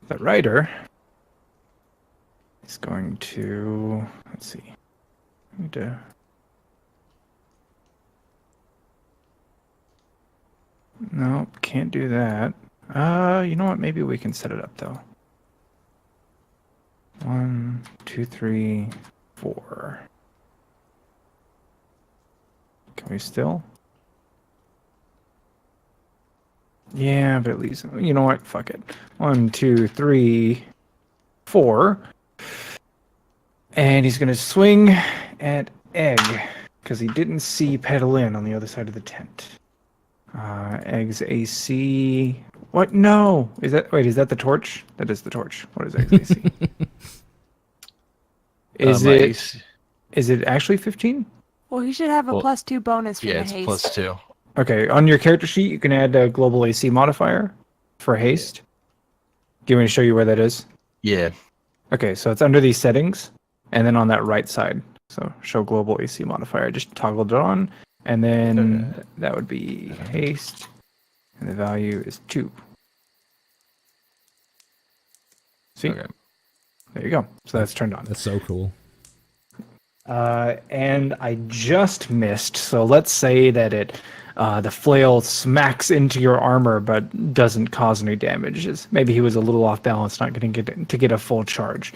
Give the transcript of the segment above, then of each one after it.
The writer is going to, let's see. Need to. Nope, can't do that. You know what? Maybe we can set it up though. 1, 2, 3, 4. Can we still? Yeah, but at least, you know what? Fuck it. 1, 2, 3, 4. And he's going to swing at Egg because he didn't see Petalin on the other side of the tent. Egg's AC. What? No. Is that? Wait, is that the torch? That is the torch. What is Egg's AC? Is it actually 15? Well, he should have a +2 bonus for the haste. Yeah, it's +2. Okay, on your character sheet, you can add a global AC modifier for haste. Do you want me to show you where that is? Yeah. Okay, so it's under these settings, and then on that right side. So show global AC modifier. Just toggled it on, and then that would be haste, and the value is 2. See? Okay. There you go. So that's turned on. That's so cool. And I just missed. So let's say that the flail smacks into your armor, but doesn't cause any damage. Maybe he was a little off balance, not going to get a full charge.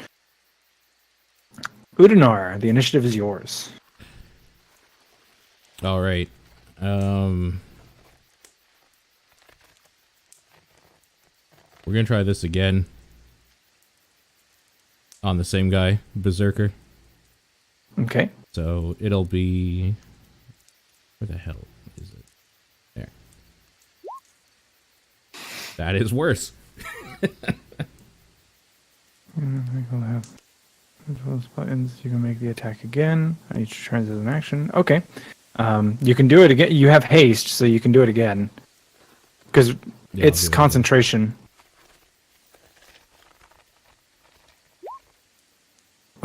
Udinar, the initiative is yours. All right. We're gonna try this again on the same guy, Berserker. Okay. So it'll be, where the hell is it? There. That is worse. We'll have those buttons. You can make the attack again. Each turns as an action. Okay. You can do it again. You have haste, so you can do it again. Because it's concentration.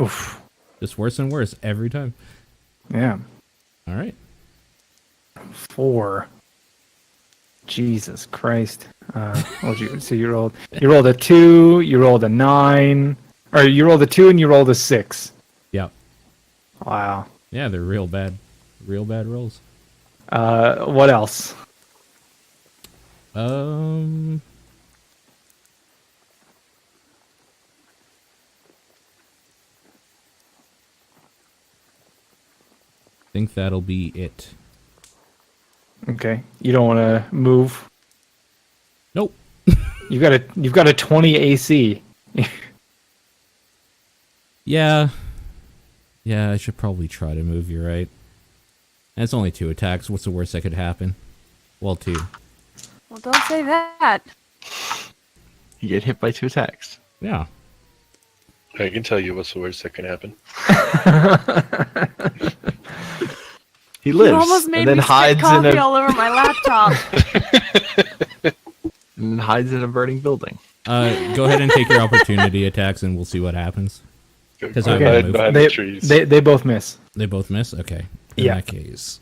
Oof. Just worse and worse every time. Yeah. All right. 4. Jesus Christ. So you rolled a 2, you rolled a 9, or you rolled a 2 and you rolled a 6. Yep. Wow. Yeah, they're real bad rolls. What else? Think that'll be it. Okay. You don't want to move? Nope. You've got a 20 AC. Yeah. Yeah, I should probably try to move, you're right. And it's only 2 attacks. What's the worst that could happen? Well, 2. Well, don't say that. You get hit by 2 attacks. Yeah. I can tell you what's the worst that can happen. He lives, You almost made and then me hides spit coffee in all over my laptop. and hides in a burning building. Go ahead and take your opportunity attacks, and we'll see what happens. Because Go ahead behind the trees. They both miss. They both miss? Okay. In that case.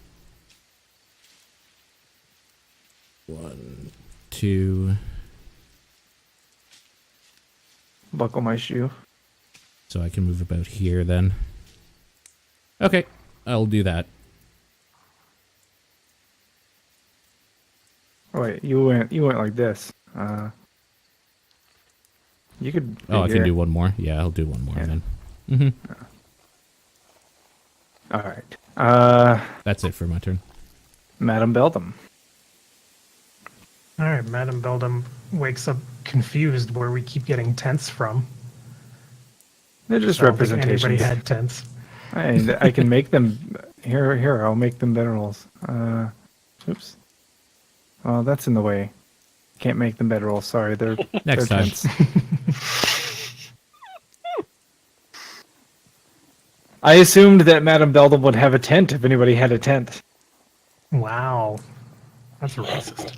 1, 2. Buckle my shoe. So I can move about here then. Okay, I'll do that. Oh, wait, you went like this. You could. Oh, I can do one more. Yeah, I'll do one more then. Mm-hmm. All right. That's it for my turn. Madame Beldam. All right, Madame Beldam wakes up confused where we keep getting tents from. They're just I don't think representations. anybody had tents. I can make them. Here, I'll make them better rolls. Oops. Well, that's in the way. Can't make them better rolls. Sorry, they're Next time. tents. I assumed that Madame Beldam would have a tent if anybody had a tent. Wow. That's racist.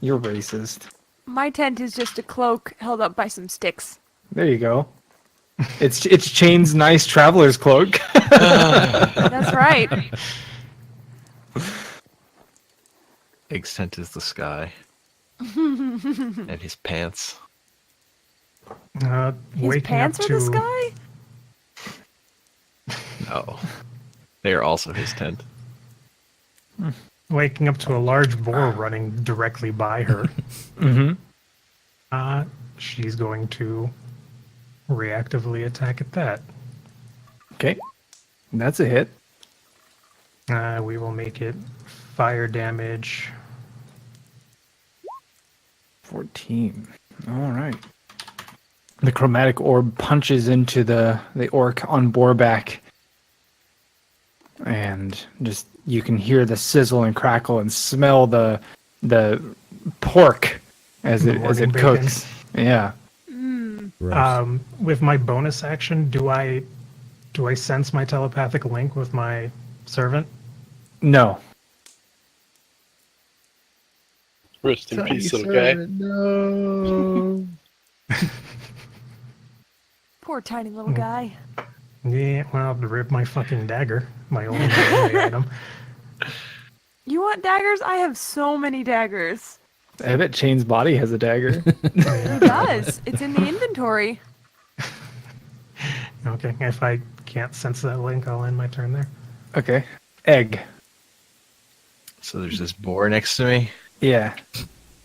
You're racist. My tent is just a cloak held up by some sticks. There you go. It's Chain's nice traveler's cloak. That's right. Egg's tent is the sky. And his pants. His Waking pants up are to the sky? No. They are also his tent. waking up to a large boar running directly by her. Mm-hmm. She's going to reactively attack at that. Okay. That's a hit. We will make it fire damage. 14. All right. The chromatic orb punches into the orc on Boarback. And just you can hear the sizzle and crackle and smell the pork as The it morning bacon. cooks. Yeah. Gross. With my bonus action, do I sense my telepathic link with my servant? No. Rest in peace, little guy. No. Poor tiny little guy. Yeah, well, to rip my fucking dagger, my only melee item. You want daggers? I have so many daggers. I bet Chain's body has a dagger. It does. It's in the inventory. Okay, if I can't sense that link, I'll end my turn there. Okay. Egg. So there's this boar next to me. Yeah.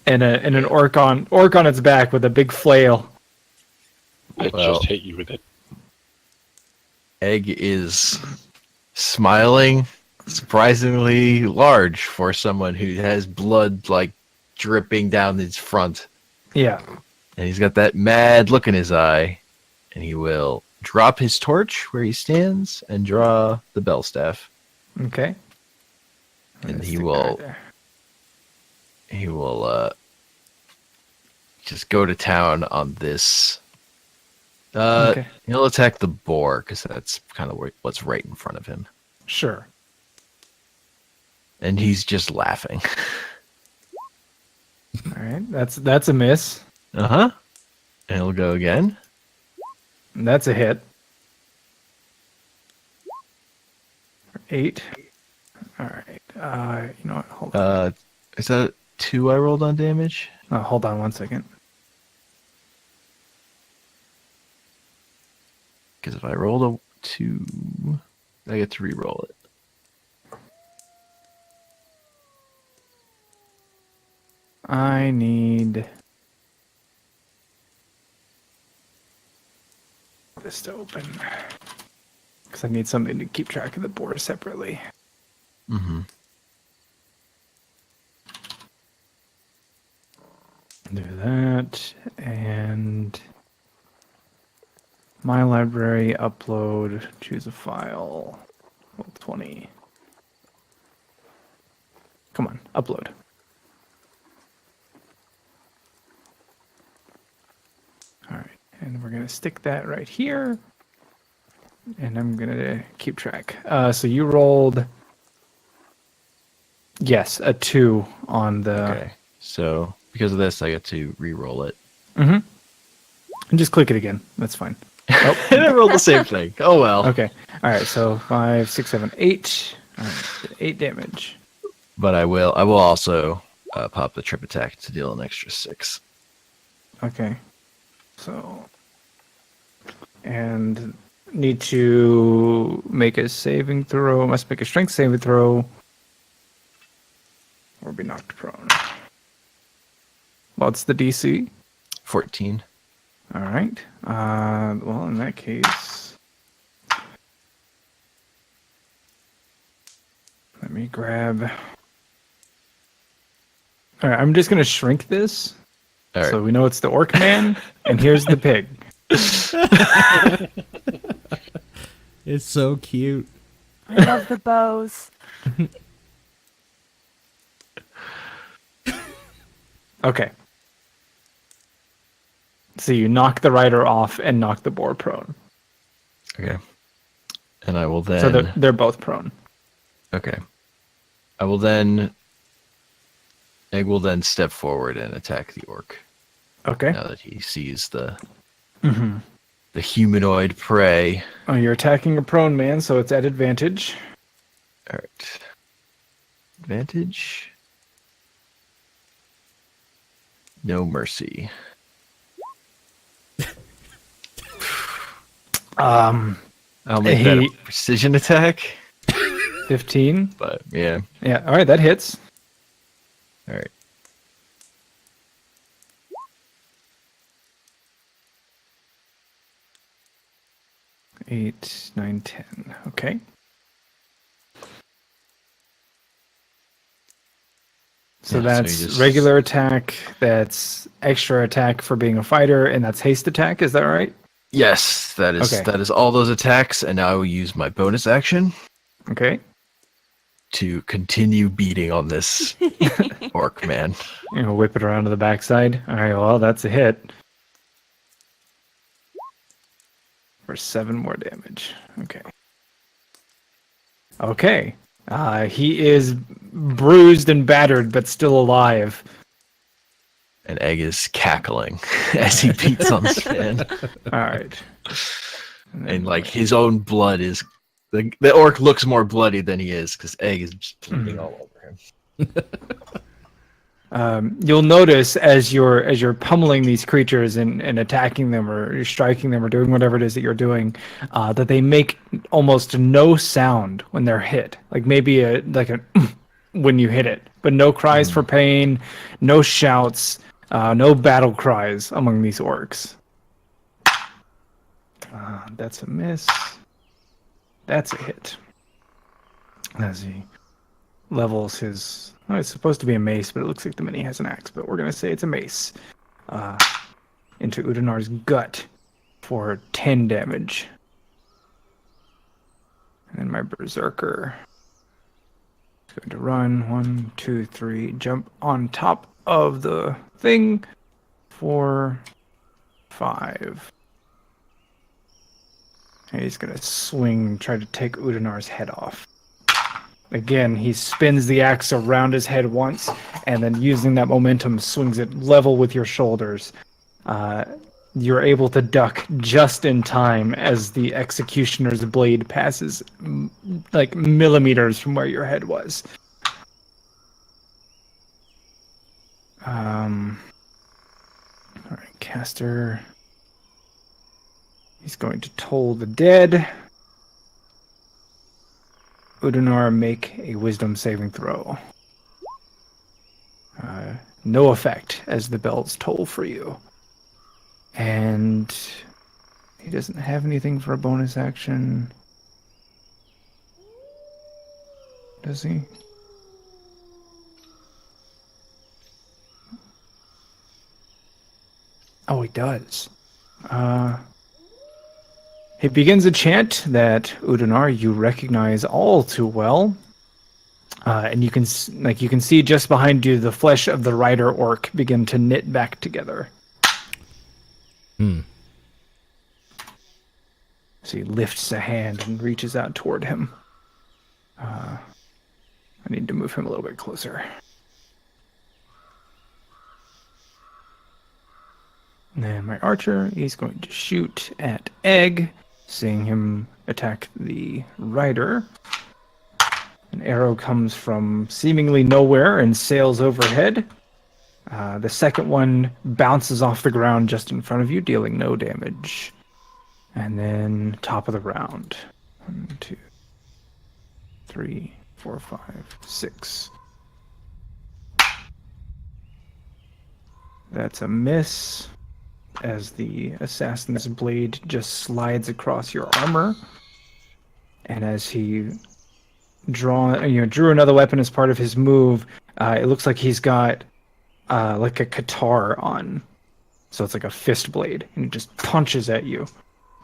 And an orc on its back with a big flail. I Well. just hit you with it. Egg is smiling, surprisingly large for someone who has blood like dripping down his front. Yeah. And he's got that mad look in his eye. And he will drop his torch where he stands and draw the bell staff. Okay. And Let's he stick that will right there. he will just go to town on this. Okay. He'll attack the boar because that's kind of what's right in front of him. Sure. And he's just laughing. All right. That's a miss. Uh-huh. And he'll go again. That's a hit. 8. All right. You know what? Hold on. Is that 2 I rolled on damage? Hold on 1 second. Because if I roll a 2, I get to re-roll it. I need this to open because I need something to keep track of the board separately. Mm-hmm. Do that and my library upload, choose a file, roll 20. Come on, upload. All right, and we're gonna stick that right here, and I'm gonna keep track. So you rolled, yes, a 2 on the. Okay. So because of this, I get to re-roll it. Mm-hmm. And just click it again. That's fine. Oh, And I rolled the same thing. Oh well. okay. All right. So 5, 6, 7, 8. All right, 8 damage. But I will also pop the trip attack to deal an extra 6. Okay. So, and need to make a saving throw. Must make a strength saving throw, or be knocked prone. What's the DC? 14. All right. Well, in that case, let me grab. All right. I'm just gonna shrink this. All right. So we know it's the orc man, and here's the pig. It's so cute. I love the bows. Okay. So you knock the rider off and knock the boar prone. Okay. And I will then. So they're both prone. Okay. I will then. Egg will then step forward and attack the orc. Okay. Now that he sees the Mm-hmm. the humanoid prey. Oh, you're attacking a prone man, so it's at advantage. All right. Advantage. No mercy. I'll make that a He- precision attack. 15. But yeah. Yeah, all right, that hits. All right. Eight, 9, 10. Okay. So Yeah, so that's you just- regular attack, that's extra attack for being a fighter, and that's haste attack, is that right? Yes, that is Okay. that is all those attacks, and now I will use my bonus action Okay. to continue beating on this orc man. You know, whip it around to the backside. All right, well, that's a hit. For 7 more damage. Okay. Okay. He is bruised and battered, but still alive. And Egg is cackling as he beats on this man. All right. And like his own blood is the orc looks more bloody than he is because Egg is just bleeding all over him. You'll notice as you're pummeling these creatures and attacking them or you're striking them or doing whatever it is that you're doing, that they make almost no sound when they're hit. Like maybe a when you hit it, but no cries for pain, no shouts, no battle cries among these orcs. That's a miss. That's a hit. As he levels his... Oh, it's supposed to be a mace, but it looks like the mini has an axe, but we're going to say it's a mace. Into Udinar's gut for 10 damage. And then my berserker is going to run 1, 2, 3, jump on top of the thing for 5. And he's going to swing and try to take Udinar's head off. Again, he spins the axe around his head once, and then using that momentum, swings it level with your shoulders. You're able to duck just in time as the executioner's blade passes like millimeters from where your head was. All right, caster. He's going to toll the dead. Udinar, make a wisdom saving throw. No effect as the bells toll for you. And he doesn't have anything for a bonus action. Does he? Oh, he does. He begins a chant that Udinar you recognize all too well, and you can see just behind you the flesh of the rider orc begin to knit back together. So he lifts a hand and reaches out toward him. I need to move him a little bit closer. And then my archer is going to shoot at Egg. Seeing him attack the rider. An arrow comes from seemingly nowhere and sails overhead. The second one bounces off the ground just in front of you, dealing no damage. And then top of the round. 1, 2, 3, 4, 5, 6. That's a miss. As the assassin's blade just slides across your armor, and as he drew another weapon as part of his move, it looks like he's got like a katar on, so it's like a fist blade, and it just punches at you.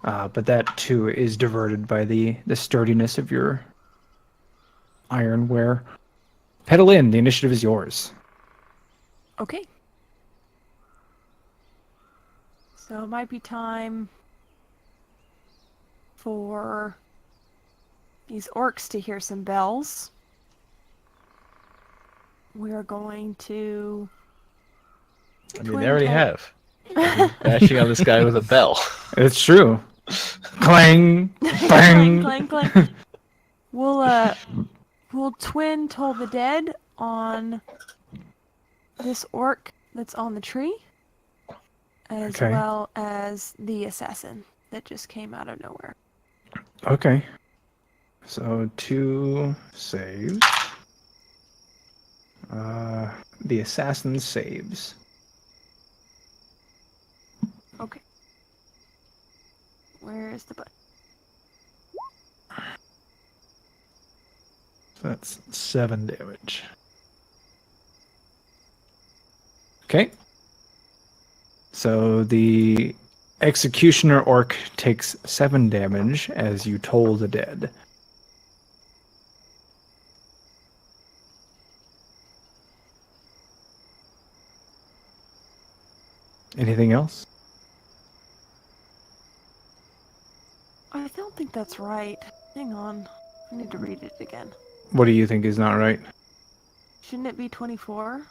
But that too is diverted by the sturdiness of your ironware. Pedal in. The initiative is yours. Okay. So it might be time for these orcs to hear some bells. We are going to... I mean, they already have. Bashing on this guy with a bell. It's true. Clang, clang, bang. clang, clang. We'll twin toll the dead on this orc that's on the tree. As Okay. well as the assassin. that just came out of nowhere. Okay. So 2 saves. The assassin saves. Okay. Where is the button? So that's 7 damage. Okay. So the executioner orc takes 7 damage as you toll the dead. Anything else? I don't think that's right. Hang on. I need to read it again. What do you think is not right? Shouldn't it be 24?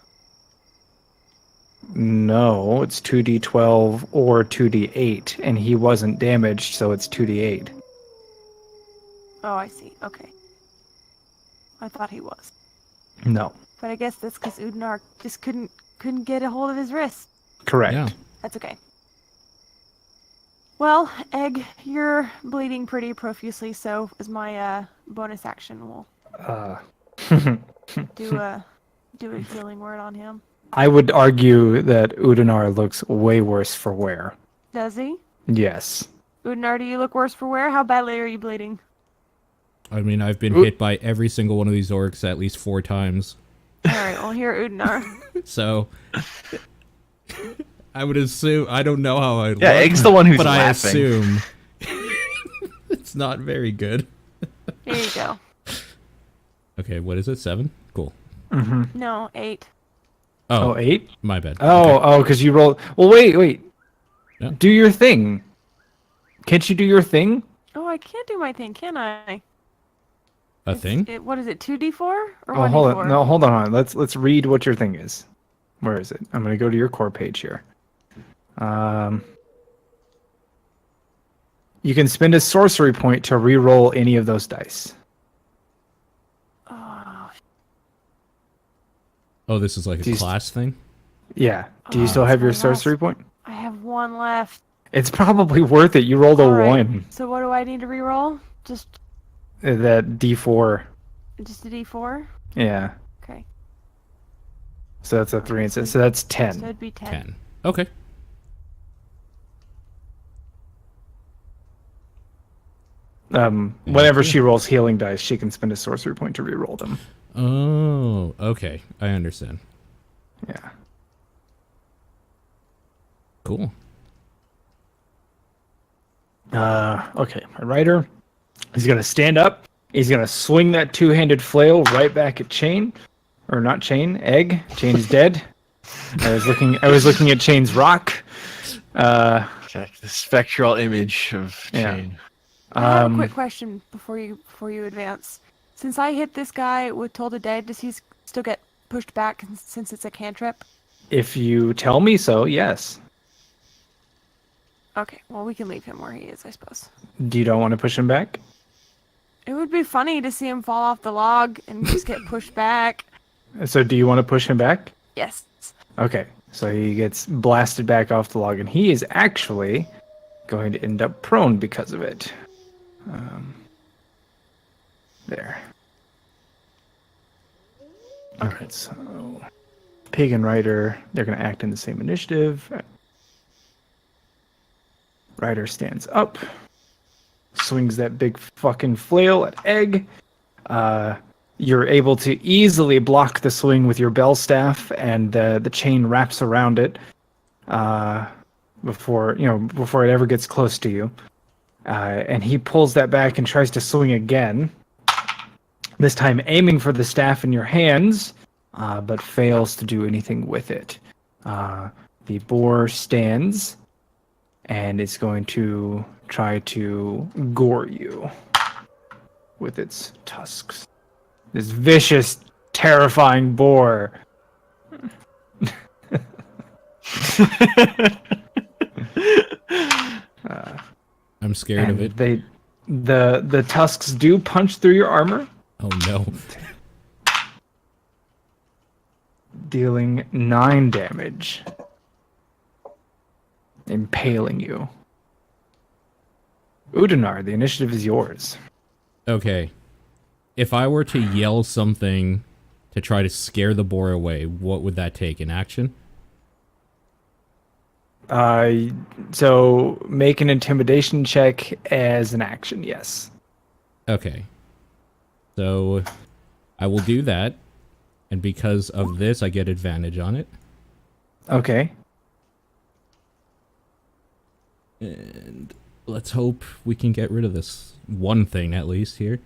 No, it's 2d12 or 2d8, and he wasn't damaged, so it's 2d8. Oh, I see. Okay. I thought he was. No, But I guess that's because Udinar just couldn't get a hold of his wrist. correct. Yeah. That's okay. Well, Egg, you're bleeding pretty profusely, so as my bonus action, we'll do a healing word on him. I would argue that Udinar looks way worse for wear. Does he? Yes. Udinar, do you look worse for wear? How badly are you bleeding? I mean, I've been hit by every single one of these orcs at least 4 times. Alright, well, here, Udinar. So, I would assume, I don't know how I look. Yeah, Egg's the one who's but I laughing. assume it's not very good. Here you go. Okay, what is it? 7? Cool. No, 8. Oh, 8? My bad. Oh, because you rolled. Well, wait. Yeah. Do your thing. Can't you do your thing? Oh, I can't do my thing, can I? A thing? What is it, 2d4? Or Oh, 1d4? hold on. No, hold on. Let's read what your thing is. Where is it? I'm gonna go to your core page here. You can spend a sorcery point to re-roll any of those dice. Oh, this is like a These- class thing? Yeah. Do you still it's have your my last- sorcery point? I have 1 left. It's probably worth it. You rolled a Alright, 1. so what do I need to reroll? Just That D4. a d4? Yeah. Okay. So that's a 3 and 6. So that's So 10. it'd be 10. 10. Okay. Whenever she rolls healing dice, she can spend a sorcery point to re-roll them. Oh, okay. I understand. Yeah. Cool. Okay, my rider. He's gonna stand up. He's gonna swing that 2-handed flail right back at Chain, or not Chain. Egg. Chain is dead. I was looking at Chain's rock. Okay, the spectral image of Yeah. Chain. I have a quick question before you advance. Since I hit this guy with Toll the Dead, does he still get pushed back since it's a cantrip? If you tell me so, yes. Okay, well, we can leave him where he is, I suppose. Do you don't want to push him back? It would be funny to see him fall off the log and just get pushed back. So do you want to push him back? Yes. Okay, so he gets blasted back off the log, and he is actually going to end up prone because of it. There. Alright, so Pig and Ryder, they're going to act in the same initiative. Ryder stands up, swings that big fucking flail at Egg. You're able to easily block the swing with your bell staff, and the chain wraps around it before it ever gets close to you. And he pulls that back and tries to swing again. This time aiming for the staff in your hands, but fails to do anything with it. The boar stands and is going to try to gore you with its tusks. This vicious, terrifying boar. I'm scared of it. The tusks do punch through your armor, Oh no. dealing 9 damage, impaling you. Udinar, the initiative is yours. Okay. If I were to yell something to try to scare the boar away, what would that take? An action? So make an intimidation check as an action, yes. Okay. So I will do that. And because of this, I get advantage on it. Okay. And let's hope we can get rid of this one thing at least here.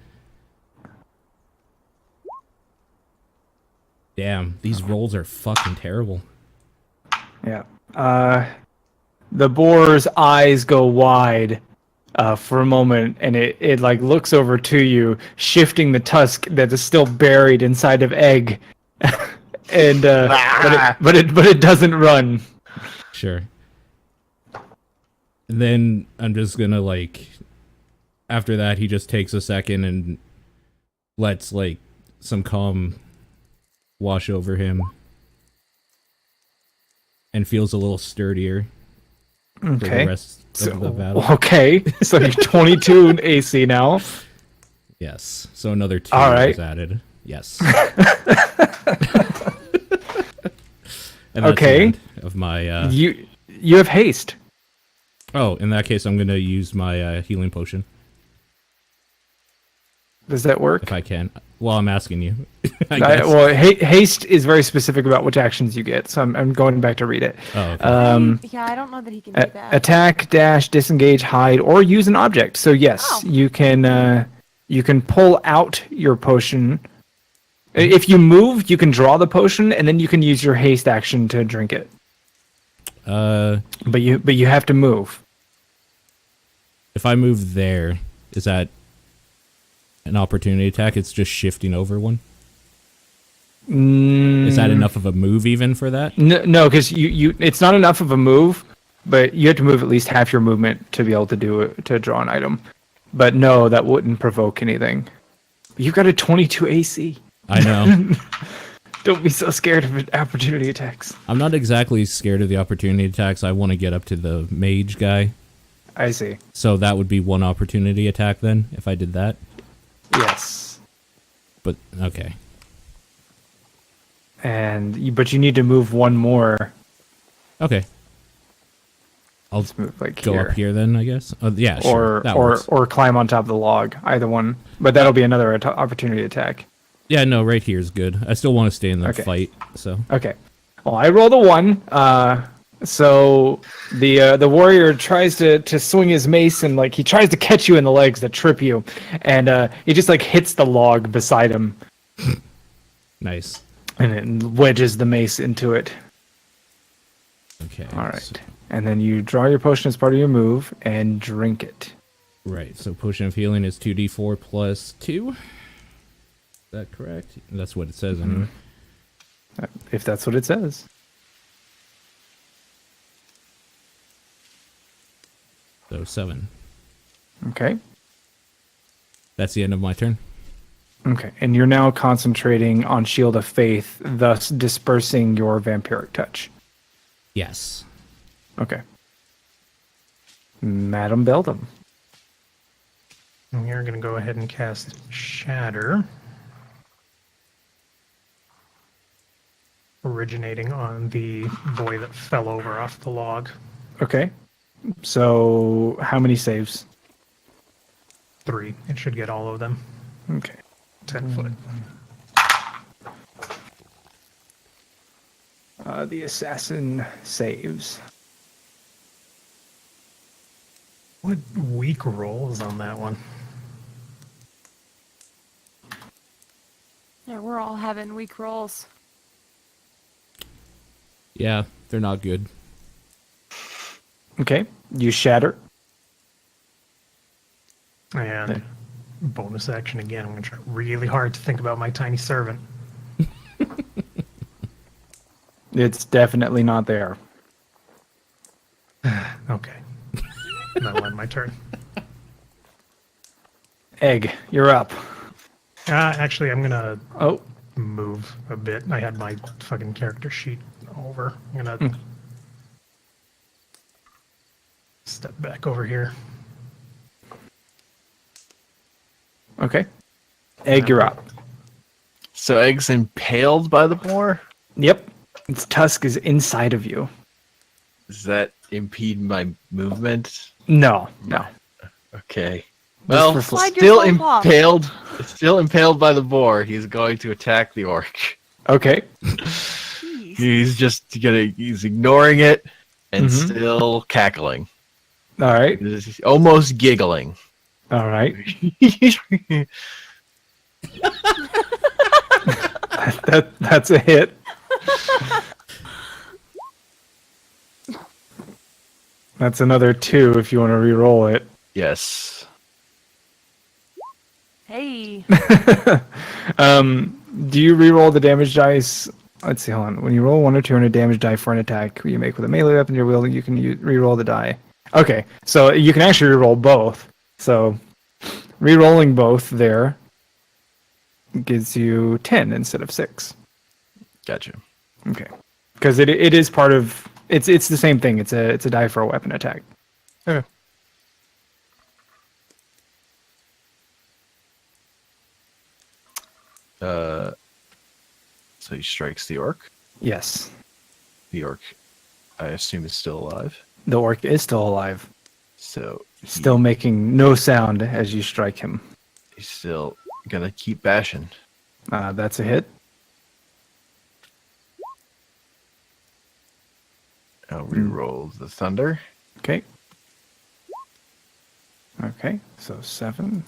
Damn, these rolls are fucking terrible. Yeah. The boar's eyes go wide for a moment, and it like looks over to you, shifting the tusk that is still buried inside of Egg, and but it doesn't run. Sure. Then I'm just gonna like, after that he just takes a second and lets like some calm wash over him and feels a little sturdier for the Okay. rest of the battle. Okay, so you're 22 in AC now. Yes. So another 2 All right. is added. Yes. And that's Okay. the end of my You have haste. oh, in that case I'm gonna use my healing potion Does that work? if I can. Well, I'm asking you. I guess. Well, haste is very specific about which actions you get, so I'm going back to read it. Oh, okay. Yeah, I don't know that he can do that. Attack, dash, disengage, hide, or use an object. So yes, Oh. you can pull out your potion. If you move, you can draw the potion, and then you can use your haste action to drink it. But you have to move. If I move there, is that an opportunity attack? It's just shifting over one. Is that enough of a move even for that? No, because you it's not enough of a move, but you have to move at least half your movement to be able to do it, to draw an item. But no, that wouldn't provoke anything. You got a 22 AC. I know. Don't be so scared of opportunity attacks. I'm not exactly scared of the opportunity attacks. I want to get up to the mage guy. I see. So that would be one opportunity attack then, if I did that. Yes. But, okay. But you need to move one more. Okay. I'll Let's move like go here. up here then, I guess. Yeah, sure. That works. Or climb on top of the log. Either one. But that'll be another opportunity attack. Yeah, no, right here is good. I still want to stay in the Okay. fight, so. Okay. Well, I rolled a 1. So the warrior tries to swing his mace, and like he tries to catch you in the legs that trip you, and he just like hits the log beside him, Nice. and it wedges the mace into it. Okay. All right. so- And then you draw your potion as part of your move and drink it. right, so potion of healing is 2d4 plus 2. Is that correct? That's what it says anyway. If that's what it says. So 7. Okay. That's the end of my turn. Okay. And you're now concentrating on Shield of Faith, thus dispersing your vampiric touch. Yes. Okay. Madam Beldam. And we're going to go ahead and cast Shatter. Originating on the boy that fell over off the log. Okay. So how many saves? 3. It should get all of them. Okay. 10 foot. The assassin saves. What weak rolls on that one? Yeah, we're all having weak rolls. Yeah, they're not good. Okay. You shatter. And bonus action again. I'm going to try really hard to think about my tiny servant. It's definitely not there. Okay. That'll end my turn. Egg, you're up. Actually, I'm going to Oh, move a bit. I had my fucking character sheet over. I'm going to step back over here. Okay. Egg, you're up. So Egg's impaled by the boar? Yep. Its tusk is inside of you. Does that impede my movement? No. Okay. Just Well, for Slide still yourself off. impaled. Still impaled by the boar. He's going to attack the orc. Okay. Jeez. He's ignoring it and Mhm. still cackling. All right. He's almost giggling. All right. That's a hit. That's another 2 if you want to re-roll it. Yes. Hey. Do you re-roll the damage dice? Let's see, hold on. When you roll 1 or 2 on a damage die for an attack you make with a melee weapon, your will, you can re-roll the die. Okay, so you can actually re-roll both. So re-rolling both there gives you 10 instead of 6. Gotcha. Okay, because it is part of it's the same thing. It's a die for a weapon attack. Okay. So he strikes the orc. Yes, The orc, I assume, is still alive. the orc is still alive, So still making no sound as you strike him. he's still gonna keep bashing. That's a hit. I'll re-roll the thunder. Okay. Okay, so 7.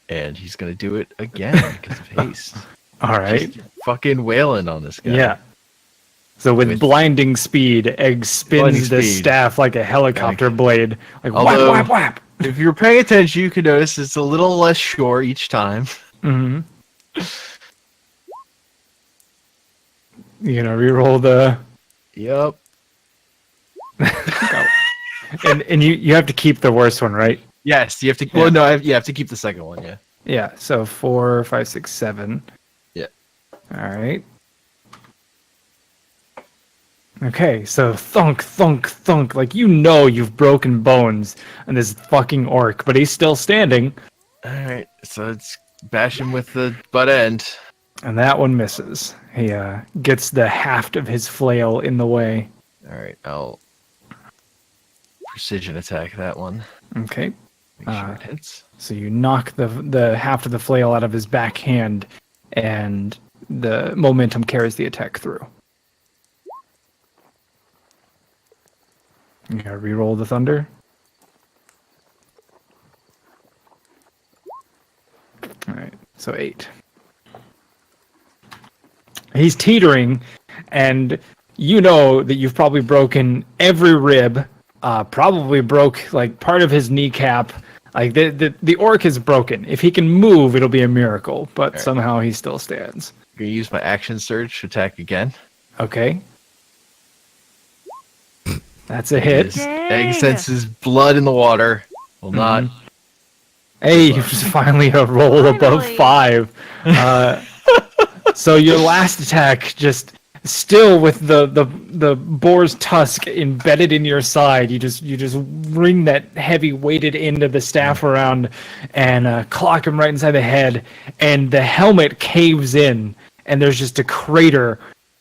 And he's gonna do it again because of haste. All right. Just fucking wailing on this guy. Yeah. So with With- blinding speed, Egg spins Blinding the speed. staff like a helicopter Okay. blade. Like Although- whap, whap, whap. If you're paying attention, you can notice it's a little less sure each time. Mm-hmm. You gonna re-roll the... Yep. And you have to keep the worst one, right? Yes, you have to. Yeah. Well, no, you have to keep the second one. Yeah. Yeah, so 4, 5, 6, 7. Yeah. All right. Okay, so thunk, thunk, thunk. Like, you've broken bones on this fucking orc, but he's still standing, All right. So it's bash him with the butt end. and that one misses. He gets the haft of his flail in the way. All right. I'll precision attack that one. Okay, Make sure it hits. so you knock the haft of the flail out of his back hand, and the momentum carries the attack through. You gotta re-roll the thunder. All right, so 8. He's teetering, and you know that you've probably broken every rib. Probably broke like part of his kneecap. Like the orc is broken. If he can move, it'll be a miracle. But Right. somehow he still stands. I'm gonna use my action surge to attack again. Okay, that's a hit. His Dang. egg senses blood in the water. Will not. Hey, you finally a roll above Finally. 5. So your last attack, just still with the boar's tusk embedded in your side, you just ring that heavy weighted end of the staff around and clock him right inside the head, and the helmet caves in, and there's just a crater.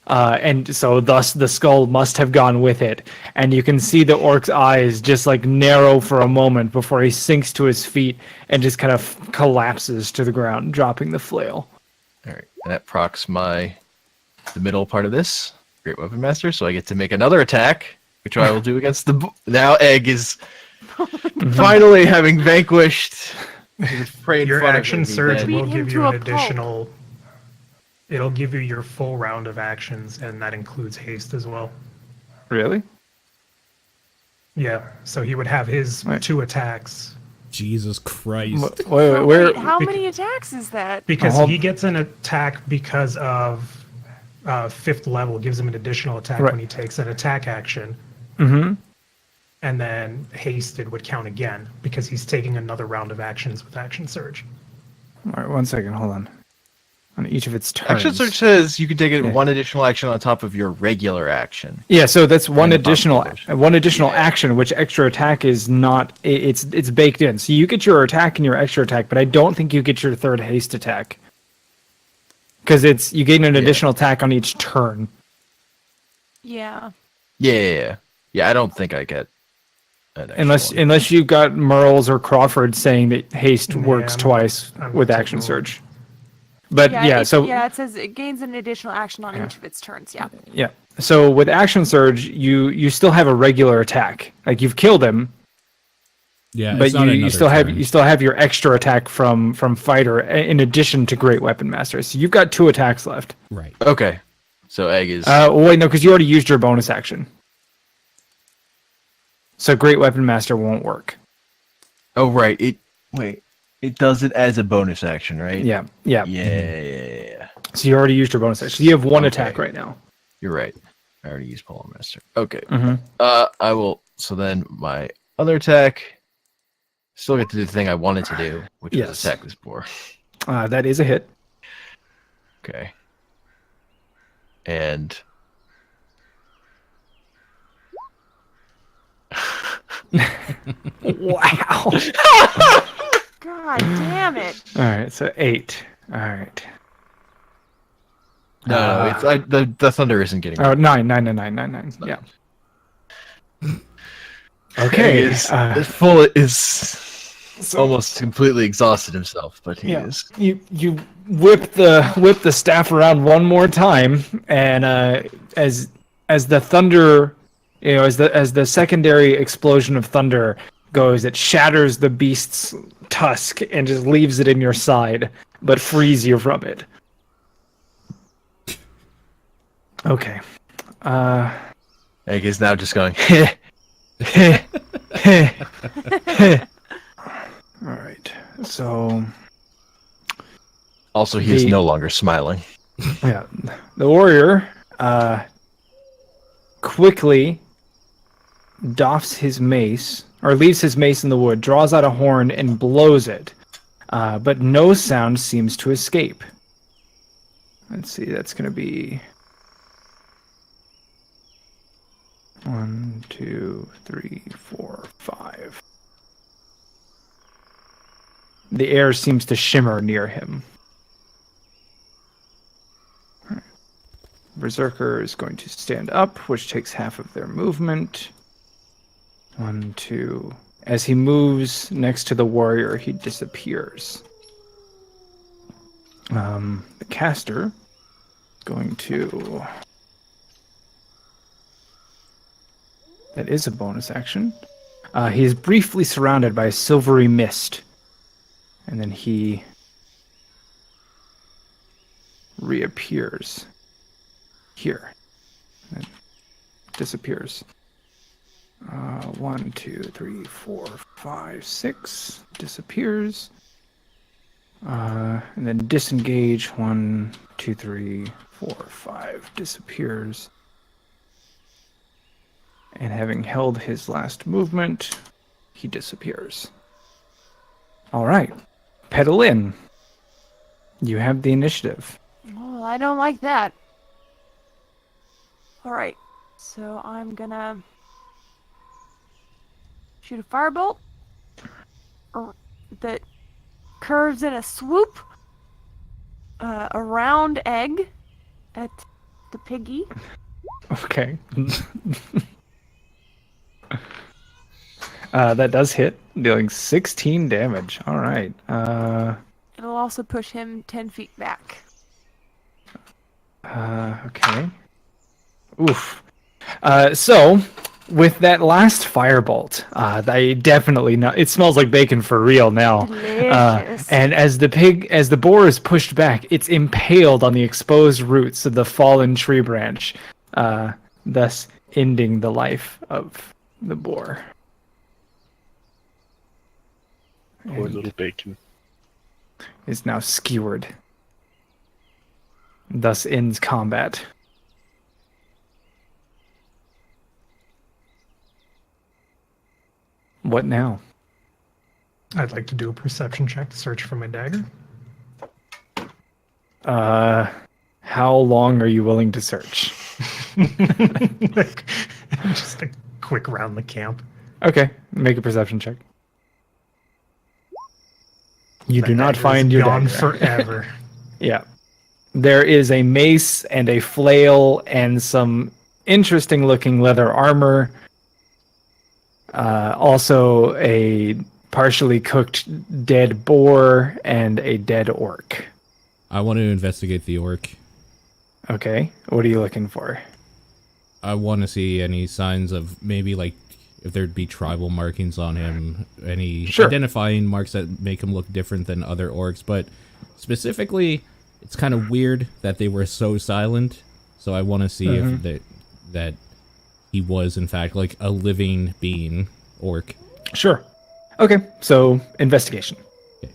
And so thus the skull must have gone with it. And you can see the orc's eyes just like narrow for a moment before he sinks to his feet and just kind of collapses to the ground, dropping the flail. All right. And that procs the middle part of this Great Weapon Master, so I get to make another attack, which I will do against the. Now Egg is finally having vanquished. his prey in Your front of action him, surge he Beat will him give to you a an pulp. additional. It'll give you your full round of actions, and that includes haste as well. Really? Yeah, so he would have his Right. 2 attacks. Jesus Christ. Wait, Wait, how many attacks is that? Because Hold- he gets an attack because of 5th level, gives him an additional attack Right. when he takes an attack action. Mm-hmm. And then hasted would count again because he's taking another round of actions with action surge. All right, 1 second. Hold on. on each of its turns. Action search says you can take it Yeah. one additional action on top of your regular action. Yeah, so that's one And the additional possible action, which extra attack is not. It's baked in. So you get your attack and your extra attack, but I don't think you get your third haste attack because you gain an additional attack on each turn. Yeah. Yeah. I don't think I get an extra one. Unless you got Merle's or Crawford saying that haste works I'm- twice I'm with taking action a surge. But Yeah, so it says it gains an additional action on each of its turns. Yeah. yeah. So with action surge, you still have a regular attack. Like you've killed him, Yeah, but it's not you another still turn. have your extra attack from fighter in addition to great weapon master. So you've got 2 attacks left. Right. Okay. So egg is Wait, no, because you already used your bonus action. So great weapon master won't work. Oh right. It does it as a bonus action, right? Yeah. Yeah. So you already used your bonus action. So you have 1 Okay. attack right now. You're right. I already used Polar Master. Okay. Mm-hmm. I will. So then my other attack. Still get to do the thing I wanted to do, which Yes. was attack this boar. That is a hit. Okay. And Wow. God damn it. All right, so 8. All right. no, it's the thunder isn't getting. Oh, 9. Yeah. Okay. Is full is almost completely exhausted himself, but he Yeah. is. You whip the staff around one more time, and as the thunder, as the secondary explosion of thunder goes, it shatters the beast's tusk and just leaves it in your side, but frees you from it. Okay. Egg is now just going. All right. So Also, he is The- no longer smiling. yeah, the warrior quickly doffs his mace, or leaves his mace in the wood, draws out a horn and blows it, but no sound seems to escape. Let's see, that's going to be 1, 2, 3, 4, 5. The air seems to shimmer near him. Berserker is going to stand up, which takes half of their movement. 1, 2. As he moves next to the warrior, he disappears. The caster is going to... That is a bonus action. He is briefly surrounded by a silvery mist. And then he reappears here. And disappears. 1, 2, 3, 4, 5, 6. Disappears. And then disengage. 1, 2, 3, 4, 5. Disappears. And having held his last movement, he disappears. All right. Pedal in. You have the initiative. Oh, I don't like that. Alright, so I'm gonna shoot a firebolt that curves in a swoop around Egg at the piggy. Okay. That does hit, dealing 16 damage. All right. It'll also push him 10 feet back. Okay. Oof. So, with that last firebolt, I definitely know it smells like bacon for real now. Delicious. And as the boar is pushed back, it's impaled on the exposed roots of the fallen tree branch, thus ending the life of the boar. Poor And little bacon. is now skewered. Thus ends combat. What now? I'd like to do a perception check to search for my dagger. How long are you willing to search? Like, just a quick round the camp. Okay, make a perception check. You do That not dagger's find your gone dagger. forever. Yeah. There is a mace and a flail and some interesting looking leather armor. Also a partially cooked dead boar and a dead orc. I want to investigate the orc. Okay, what are you looking for? I want to see any signs of maybe like if there'd be tribal markings on him, any Sure. identifying marks that make him look different than other orcs. But specifically, it's kind of weird that they were so silent. So I want to see if that he was in fact like a living being orc. Sure. Okay, so investigation. Okay.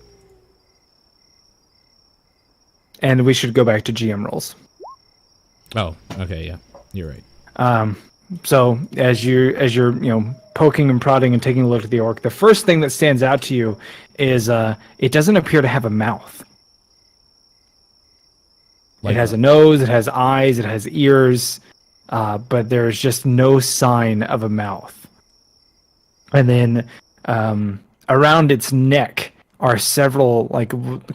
And we should go back to GM rolls. Oh, okay, yeah, you're right. So as you're poking and prodding and taking a look at the orc, the first thing that stands out to you is it doesn't appear to have a mouth. Like it has a nose, it has eyes, it has ears, but there's just no sign of a mouth. And then around its neck are several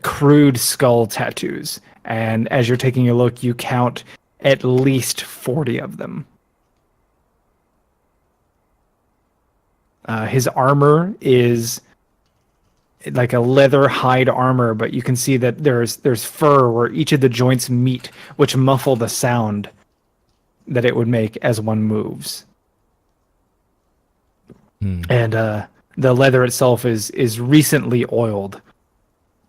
crude skull tattoos. And as you're taking a look, you count at least 40 of them. His armor is like a leather hide armor, but you can see that there's fur where each of the joints meet, which muffle the sound that it would make as one moves. And the leather itself is recently oiled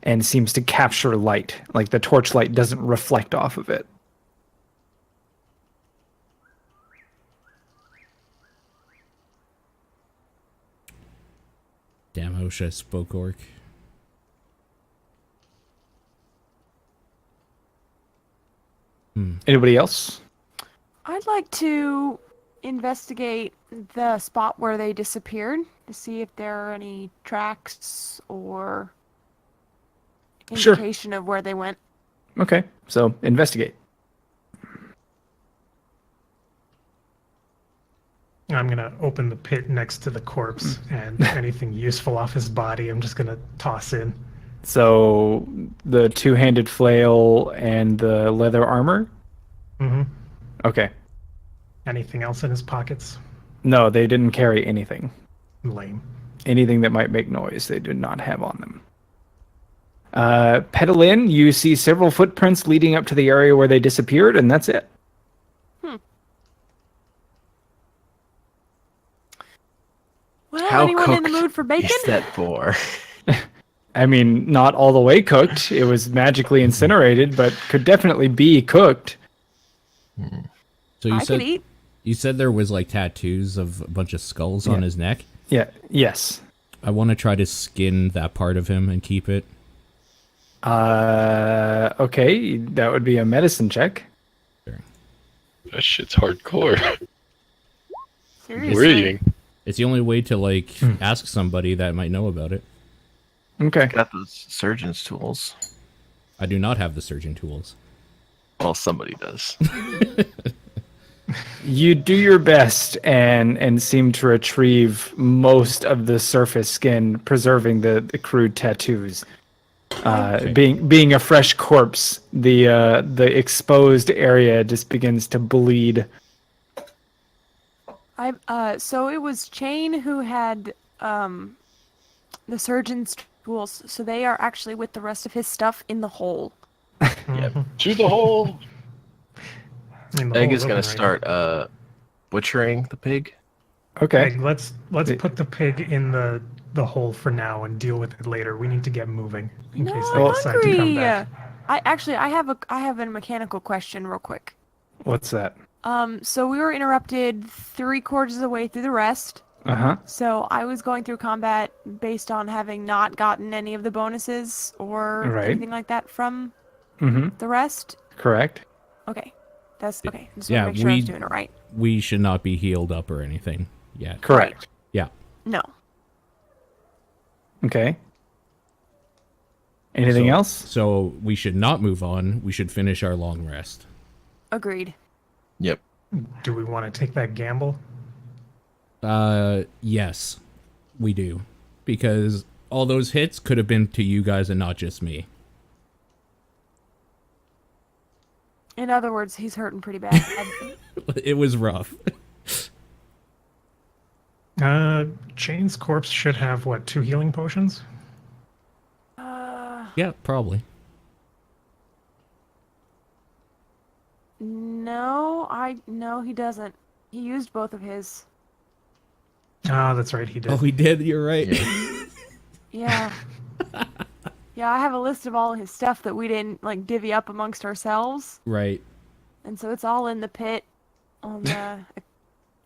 and seems to capture light. Like the torchlight doesn't reflect off of it. Damn, I wish I spoke orc. Anybody else? I'd like to investigate the spot where they disappeared to see if there are any tracks or Sure. indication of where they went. Okay, so investigate. I'm gonna open the pit next to the corpse, and anything useful off his body, I'm just gonna toss in. So the two-handed flail and the leather armor? Mm-hmm. Okay. Anything else in his pockets? No, they didn't carry anything. Lame. Anything that might make noise, they did not have on them. Pedal in, you see several footprints leading up to the area where they disappeared, and that's it. Well, How anyone in the cooked mood for bacon? is that boar? I mean, not all the way cooked. It was magically incinerated, but could definitely be cooked. So you I said could eat. you said there was like tattoos of a bunch of skulls on his neck. Yeah, yes. I want to try to skin that part of him and keep it. Okay, that would be a medicine check. That shit's hardcore. Seriously. Worrying. It's the only way to like ask somebody that might know about it. Okay. Got those surgeon's tools. I do not have the surgeon tools. Well, somebody does. You do your best and seem to retrieve most of the surface skin, preserving the crude tattoos. Okay. Being a fresh corpse, the exposed area just begins to bleed. So it was Chain who had the surgeon's tools, so they are actually with the rest of his stuff in the hole. To the hole. I mean, the Egg hole's is gonna open right start butchering the pig. now. Okay. Egg, let's put the pig in the hole for now and deal with it later. We need to get moving in No, case I'm they decide to come hungry. back. I have a mechanical question real quick. What's that? So we were interrupted 3/4 of the way through the rest. Uh-huh. So I was going through combat based on having not gotten any of the bonuses or Right. anything like that from Mm-hmm. the rest. Correct. Okay. That's okay. Just Yeah, want to make sure I was we- doing it right. We should not be healed up or anything yet. Correct. Yeah. No. Okay. Anything So- else? So we should not move on. We should finish our long rest. Agreed. Yep. Do we want to take that gamble? Yes, we do. Because all those hits could have been to you guys and not just me. In other words, he's hurting pretty bad. It was rough. Chain's corpse should have, what, 2 healing potions? Yeah, probably. No, he doesn't. He used both of his. Ah, that's right, he did. Oh, he did. You're right. Yeah. Yeah, I have a list of all his stuff that we didn't like divvy up amongst ourselves, Right. and so it's all in the pit on the,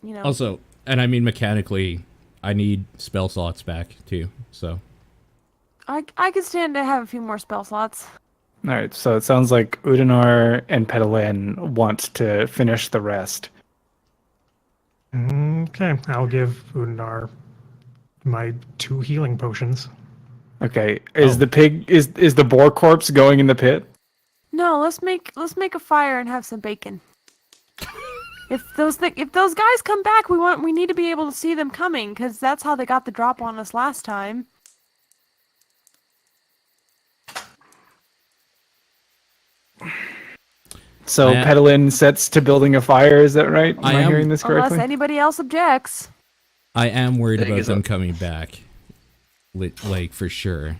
you know. Also, and I mean mechanically, I need spell slots back too. So I could stand to have a few more spell slots. All right, so it sounds like Udinar and Petalin want to finish the rest. Okay, I'll give Udinar my 2 healing potions. Okay, is the pig is the boar corpse going in the pit? No, let's make a fire and have some bacon. If those guys come back, we need to be able to see them coming, because that's how they got the drop on us last time. So I- Petalin sets to building a fire. Is that right? Am I I am- hearing this Unless correctly? anybody else objects. I am worried Thing about is them that- coming back. Like for sure.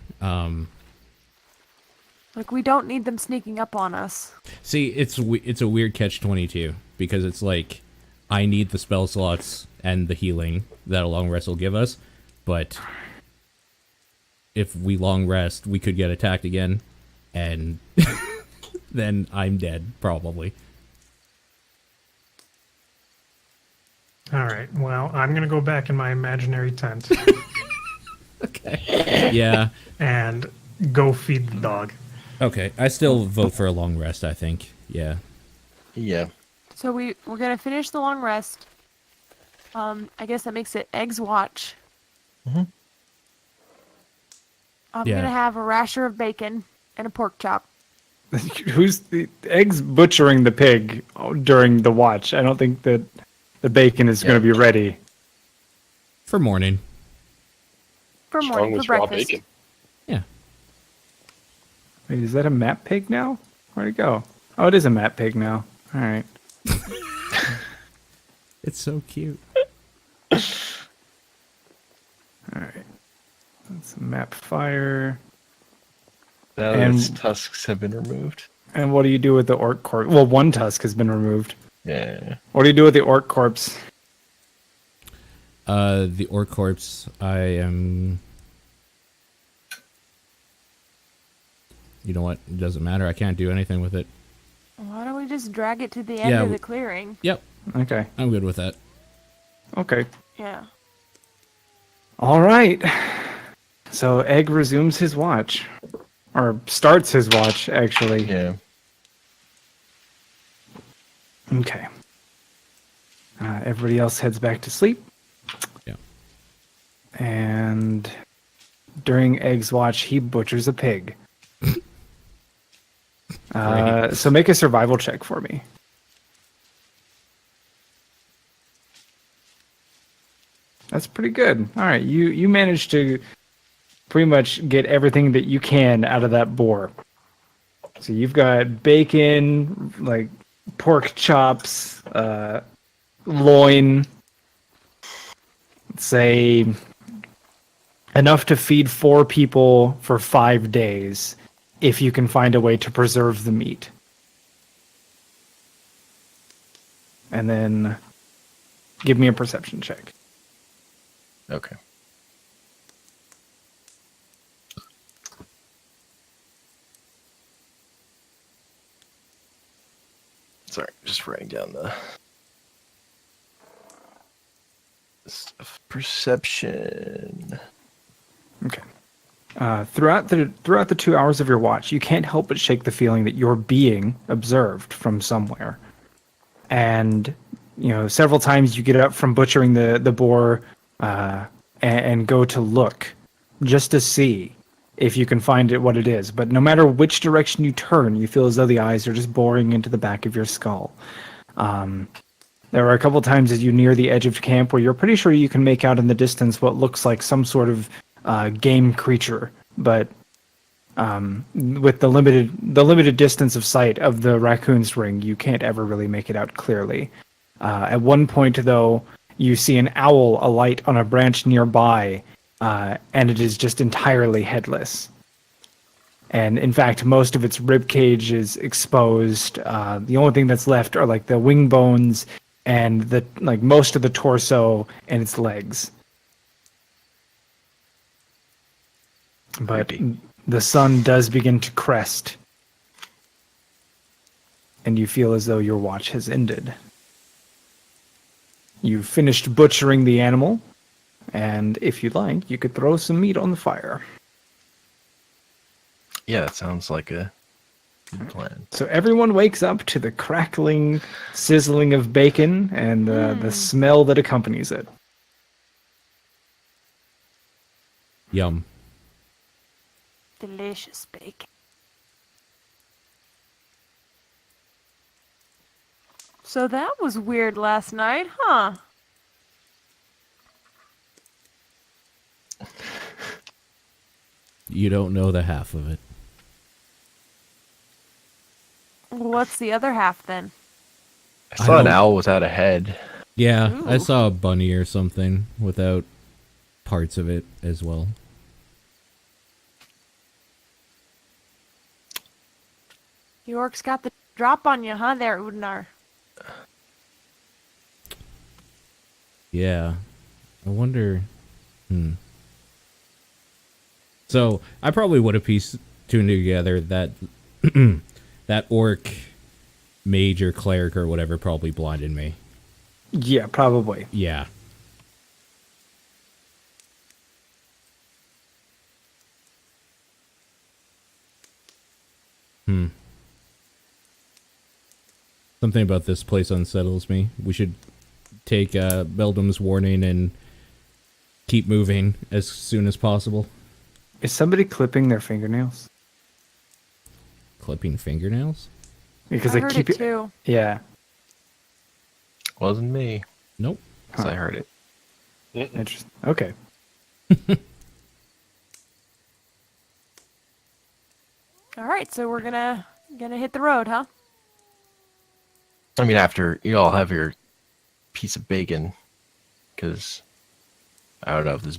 Like, we don't need them sneaking up on us. See, it's a weird catch-22 because it's like I need the spell slots and the healing that a long rest will give us, but if we long rest, we could get attacked again, and then I'm dead probably. All right, well, I'm going to go back in my imaginary tent Okay. Yeah. and go feed the dog. Okay. I still vote for a long rest. I think. Yeah. Yeah. So we're gonna finish the long rest. I guess that makes it Egg's watch. Mhm. I'm Yeah. gonna have a rasher of bacon and a pork chop. Who's the Egg's butchering the pig during the watch? I don't think that the bacon is going to be ready. For morning. For Strong morning, with for raw breakfast. bacon. Yeah. Wait, is that a map pig now? Where'd it go? Oh, it is a map pig now. All right. It's so cute. All right. That's a map fire. Now And- its tusks have been removed. And what do you do with the orc corpse? Well, one tusk has been removed. Yeah. What do you do with the orc corpse? The orc corpse. I am. You know what? It doesn't matter. I can't do anything with it. Why don't we just drag it to the end Yeah, of the clearing? Yep. Okay. I'm good with that. Okay. Yeah. All right. So Egg resumes his watch. Or starts his watch, actually. Yeah. Okay. Everybody else heads back to sleep. Yeah. And during Egg's watch, he butchers a pig. Great. So make a survival check for me. That's pretty good. All right, you managed to pretty much get everything that you can out of that boar. So you've got bacon, like pork chops, loin, let's say enough to feed 4 people for 5 days if you can find a way to preserve the meat. And then give me a perception check. Okay. Sorry, just writing down the stuff. Perception. Okay. Throughout the 2 hours of your watch, you can't help but shake the feeling that you're being observed from somewhere. And several times you get up from butchering the boar and go to look, just to see if you can find it what it is. But no matter which direction you turn, you feel as though the eyes are just boring into the back of your skull. There are a couple times as you near the edge of camp where you're pretty sure you can make out in the distance what looks like some sort of game creature, but with the limited distance of sight of the raccoon's ring, you can't ever really make it out clearly. At one point, though, you see an owl alight on a branch nearby, and it is just entirely headless. And in fact, most of its rib cage is exposed. The only thing that's left are like the wing bones and most of the torso and its legs. But Creepy. the sun does begin to crest, and you feel as though your watch has ended. You've finished butchering the animal, and if you'd like, you could throw some meat on the fire. Yeah, that sounds like a good plan. So everyone wakes up to the crackling, sizzling of bacon and the smell that accompanies it. Yum. Delicious bacon. So that was weird last night, huh? You don't know the half of it. What's the other half then? I saw an don't- owl without a head. Yeah, I Ooh. saw a bunny or something without parts of it as well. The orcs got the drop on you, huh, there, Udinar? Yeah. I wonder. So I probably would have pieced two together that that orc mage or cleric or whatever probably blinded me. Yeah, probably. Yeah. Something about this place unsettles me. We should take Beldam's warning and keep moving as soon as possible. Is somebody clipping their fingernails? Clipping fingernails? Because I they heard keep it too. Yeah, Wasn't me, Nope. 'cause I heard it. interesting. Okay. All right, so we're gonna hit the road, huh? I mean, after you all have your piece of bacon, because I don't know if this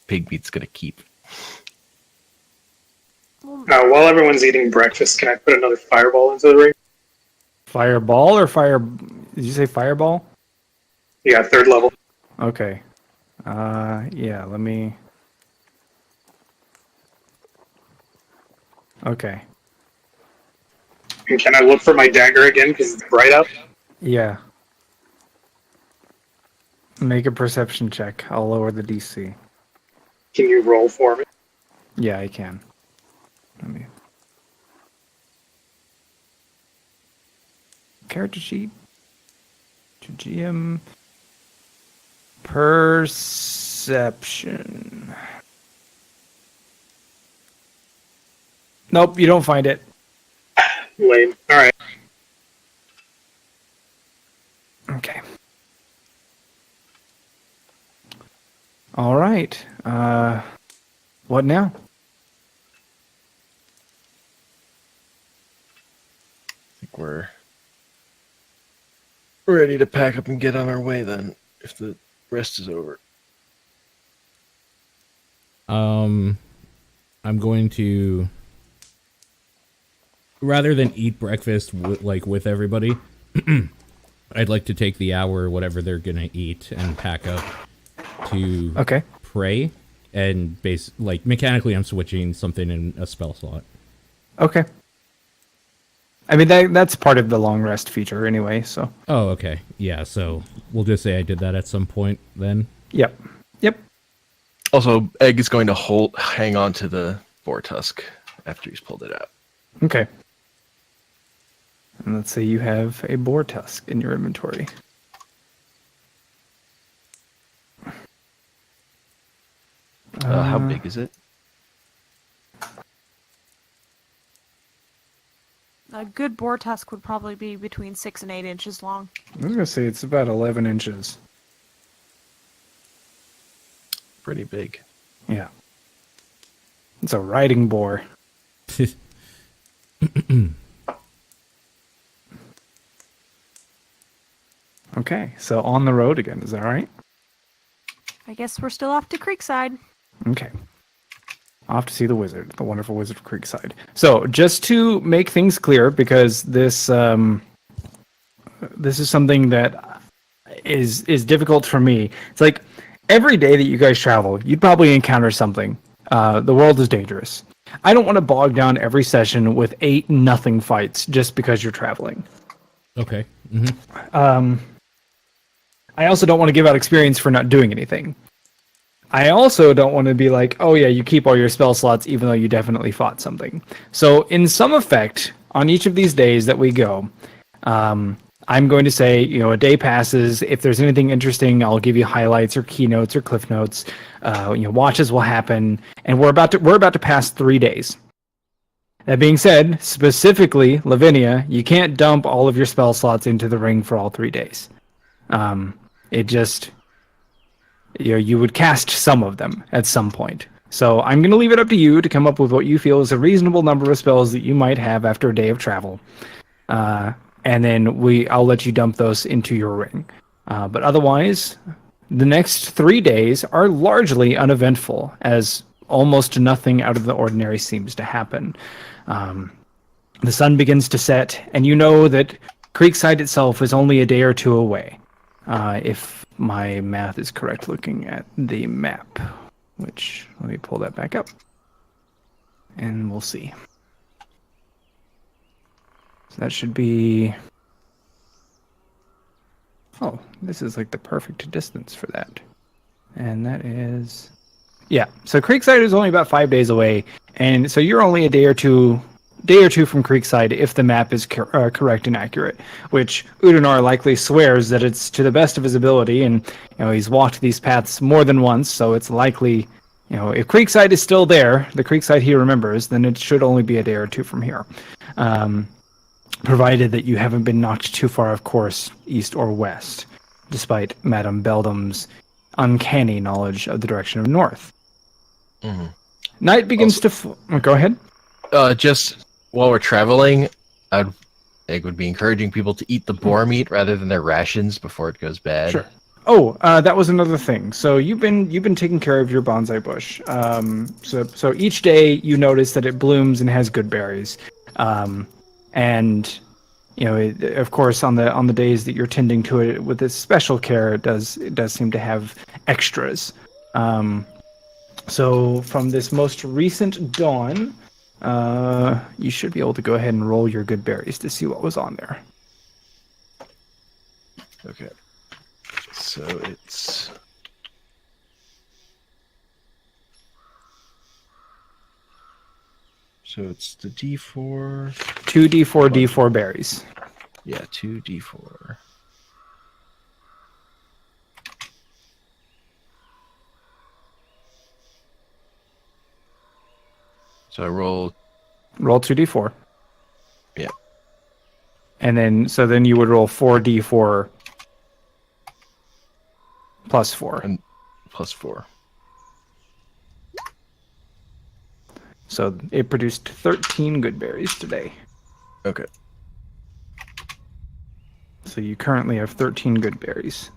pig meat's gonna keep. While everyone's eating breakfast, can I put another fireball into the ring? Fireball or fire? Did you say fireball? Yeah, third level. Okay. Yeah, let me. Okay. And can I look for my dagger again because it's bright out? Yeah. Make a perception check. I'll lower the DC. Can you roll for me? Yeah, I can. Let me. Character sheet. To GM. Perception. Nope, you don't find it. Lame. All right. Okay. All right. What now? I think we're ready to pack up and get on our way then, if the rest is over. I'm going to, rather than eat breakfast with everybody, I'd like to take the hour or whatever they're gonna eat and pack up to Okay. pray and mechanically I'm switching something in a spell slot. Okay. I mean that's part of the long rest feature anyway, so. Oh, okay. Yeah, so we'll just say I did that at some point then. Yep. Yep. Also, Egg is going to hang on to the boar tusk after he's pulled it out. Okay. And let's say you have a boar tusk in your inventory. How big is it? A good boar tusk would probably be between 6 and 8 inches long. I was gonna say it's about 11 inches. Pretty big. Yeah. It's a riding boar. Okay, so on the road again, is that all right? I guess we're still off to Creekside. Okay. Off to see the wizard, the wonderful wizard of Creekside. So, just to make things clear, because this is something that is difficult for me. It's like every day that you guys travel, you'd probably encounter something. The world is dangerous. I don't want to bog down every session with 8-0 fights just because you're traveling. Okay. Mm-hmm. I also don't want to give out experience for not doing anything. I also don't want to be like, oh yeah, you keep all your spell slots even though you definitely fought something. So in some effect, on each of these days that we go, I'm going to say, a day passes. If there's anything interesting, I'll give you highlights or keynotes or cliff notes. Watches will happen, and we're about to pass 3 days. That being said, specifically, Lavinia, you can't dump all of your spell slots into the ring for all 3 days. It just, you would cast some of them at some point. So I'm going to leave it up to you to come up with what you feel is a reasonable number of spells that you might have after a day of travel. And then I'll let you dump those into your ring. But otherwise, the next 3 days are largely uneventful, as almost nothing out of the ordinary seems to happen. The sun begins to set, and you know that Creekside itself is only a day or two away. If my math is correct looking at the map, which, let me pull that back up, and we'll see. So that should be... Oh, this is like the perfect distance for that. And that is... Yeah, so Creekside is only about 5 days away, and so you're only a day or two from Creekside if the map is correct and accurate, which Udanar likely swears that it's to the best of his ability, and he's walked these paths more than once, so it's likely, if Creekside is still there, the Creekside he remembers, then it should only be a day or two from here. Provided that you haven't been knocked too far off course, east or west, despite Madame Beldam's uncanny knowledge of the direction of north. Mm-hmm. Night begins to... Go ahead. Just while we're traveling, I would be encouraging people to eat the boar meat rather than their rations before it goes bad. Sure. Oh, that was another thing. So you've been taking care of your bonsai bush. So each day you notice that it blooms and has good berries. And of course, on the days that you're tending to it with this special care, it does seem to have extras. So from this most recent dawn, you should be able to go ahead and roll your good berries to see what was on there. Okay. So it's... So it's the D4... 2d4 d4 berries. Yeah, 2d4. So I roll 2d4. Yeah. And then you would roll 4d4 plus 4. And plus 4. So it produced 13 good berries today. Okay. So you currently have 13 good berries.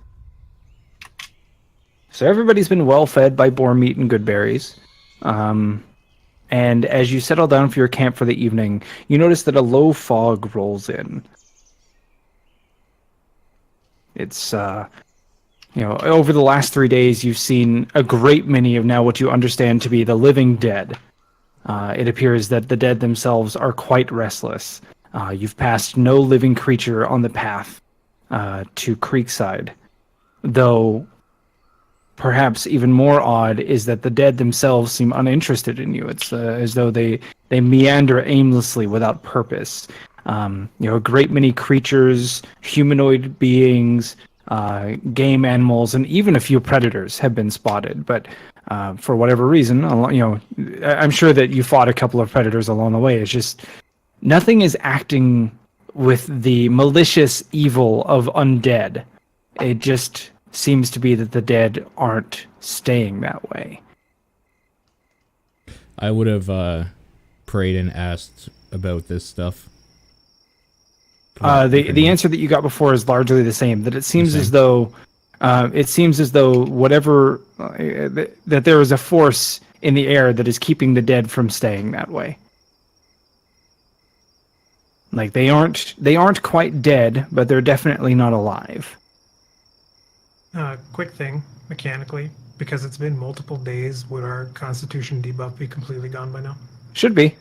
So everybody's been well fed by boar meat and good berries. And as you settle down for your camp for the evening, you notice that a low fog rolls in. It's, over the last 3 days, you've seen a great many of now what you understand to be the living dead. It appears that the dead themselves are quite restless. You've passed no living creature on the path to Creekside, though perhaps even more odd is that the dead themselves seem uninterested in you. It's as though they meander aimlessly without purpose. A great many creatures, humanoid beings, game animals, and even a few predators have been spotted. But for whatever reason, I'm sure that you fought a couple of predators along the way. It's just nothing is acting with the malicious evil of undead. It just seems to be that the dead aren't staying that way. I would have prayed and asked about this stuff. The answer that you got before is largely the same. That it seems same. as though whatever that there is a force in the air that is keeping the dead from staying that way. Like they aren't quite dead, but they're definitely not alive. Quick thing, mechanically, because it's been multiple days, would our Constitution debuff be completely gone by now? Should be.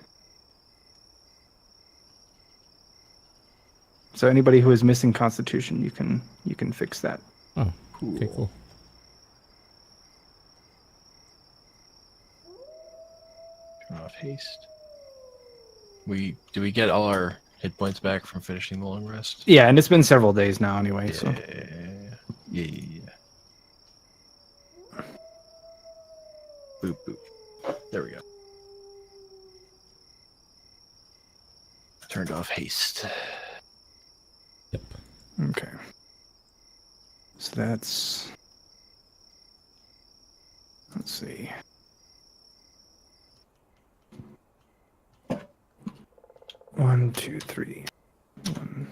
So anybody who is missing Constitution, you can fix that. Oh, okay, cool. Turn off haste. Do we get all our hit points back from finishing the long rest? Yeah, and it's been several days now anyway. So Yeah. Boop boop. There we go. Turned off haste. Yep. okay. So that's. Let's see. One, two, three. One.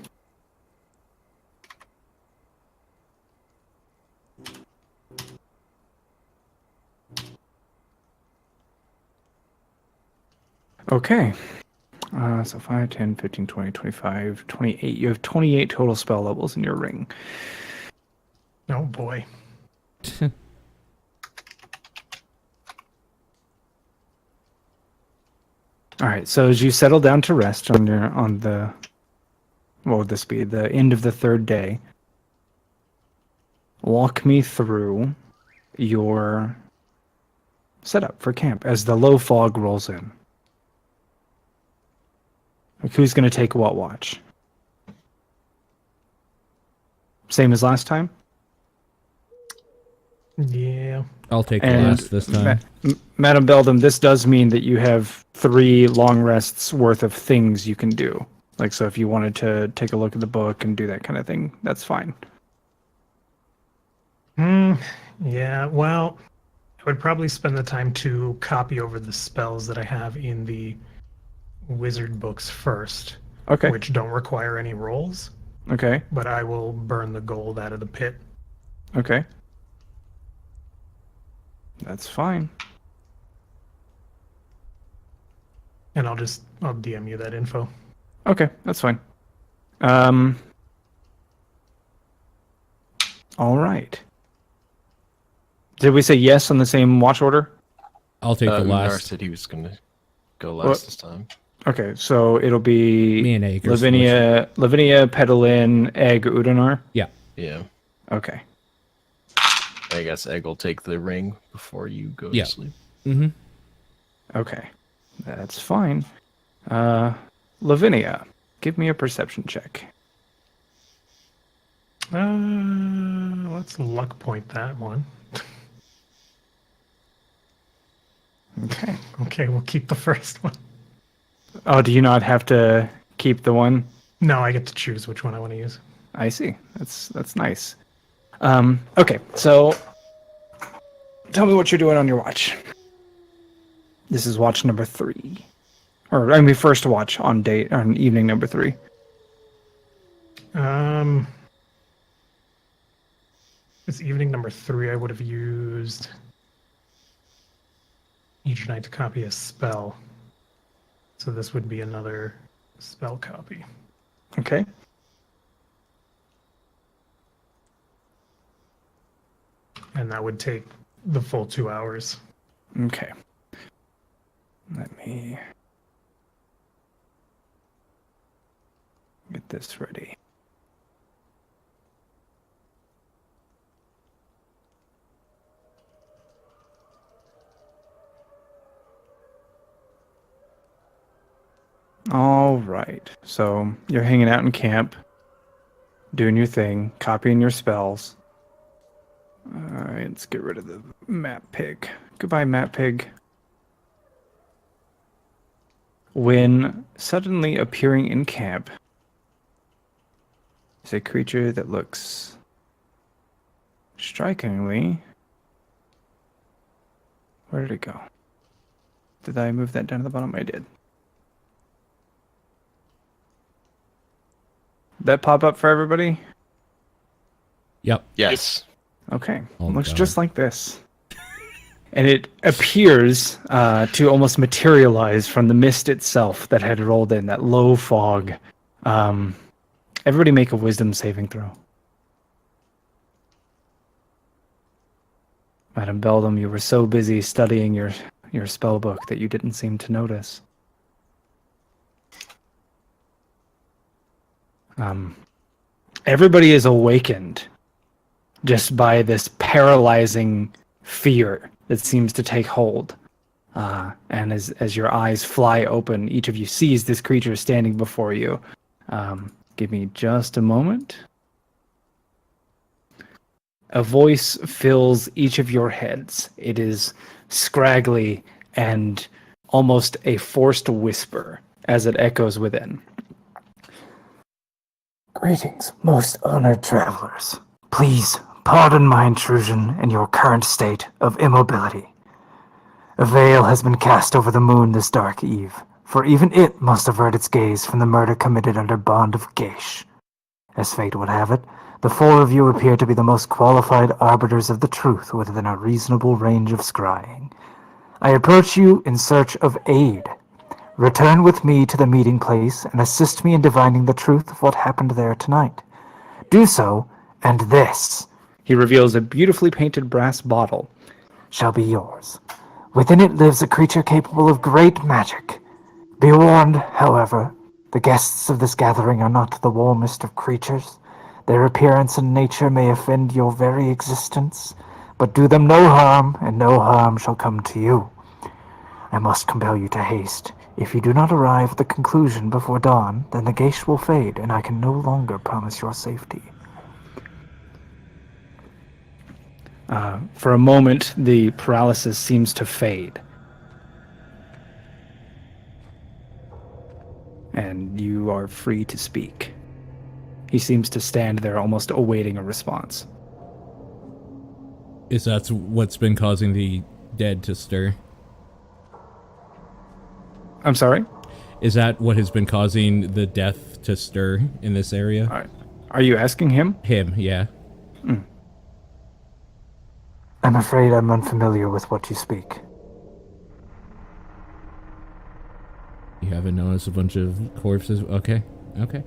Okay. So 5, 10, 15, 20, 25, 28. You have 28 total spell levels in your ring. Oh boy. All right. So as you settle down to rest what would this be? The end of the third day. Walk me through your setup for camp as the low fog rolls in. Like who's going to take what watch? Same as last time? Yeah. I'll take the And last this time. Madam Beldam, this does mean that you have 3 long rests worth of things you can do. Like, so if you wanted to take a look at the book and do that kind of thing, that's fine. Yeah, well, I would probably spend the time to copy over the spells that I have in the wizard books first, Okay. which don't require any rolls, Okay. but I will burn the gold out of the pit. Okay. That's fine. And I'll DM you that info. Okay, that's fine. All right. Did we say yes on the same watch order? I'll take the Unar last. said he was gonna go last this time. Okay, so it'll be Me and Egg are Lavinia, Pedalin, Egg, Udanar. Yeah. Yeah. Okay. I guess Egg will take the ring before you go Yeah. to sleep. Mm-hmm. Okay. That's fine. Lavinia, give me a perception check. Let's luck point that one. Okay. Okay, we'll keep the first one. Oh, do you not have to keep the one? No, I get to choose which one I want to use. I see. That's nice. Okay, so tell me what you're doing on your watch. This is watch number 3. Or I mean first watch on evening number 3. It's evening number 3. I would have used each night to copy a spell. So this would be another spell copy. Okay. And that would take the full 2 hours. Okay. Let me get this ready. All right. So you're hanging out in camp, doing your thing, copying your spells. All right, let's get rid of the map pig. Goodbye, map pig. when suddenly appearing in camp is a creature that looks strikingly... Where did it go? Did I move that down to the bottom? I did. Did that pop up for everybody? Yep. Yes. Okay. Oh, Looks God. just like this. And it appears to almost materialize from the mist itself that had rolled in, that low fog. Everybody make a wisdom saving throw. Madam Beldam, you were so busy studying your spell book that you didn't seem to notice. Everybody is awakened just by this paralyzing fear that seems to take hold. And as your eyes fly open, each of you sees this creature standing before you. Give me just a moment. A voice fills each of your heads. It is scraggly and almost a forced whisper as it echoes within. Greetings, most honored travelers. Please pardon my intrusion in your current state of immobility. A veil has been cast over the moon this dark eve, for even it must avert its gaze from the murder committed under bond of Geish. As fate would have it, the four of you appear to be the most qualified arbiters of the truth within a reasonable range of scrying. I approach you in search of aid. Return with me to the meeting place and assist me in divining the truth of what happened there tonight. Do so, and this, he reveals a beautifully painted brass bottle, shall be yours. Within it lives a creature capable of great magic. Be warned, however, the guests of this gathering are not the warmest of creatures. Their appearance and nature may offend your very existence, but do them no harm, and no harm shall come to you. I must compel you to haste. If you do not arrive at the conclusion before dawn, then the Geish will fade, and I can no longer promise your safety. For a moment, the paralysis seems to fade. And you are free to speak. He seems to stand there almost awaiting a response. Is that what's been causing the dead to stir? I'm sorry? Is that what has been causing the death to stir in this area? Are you asking him? Him, yeah. I'm afraid I'm unfamiliar with what you speak. You haven't noticed a bunch of corpses? Okay, okay.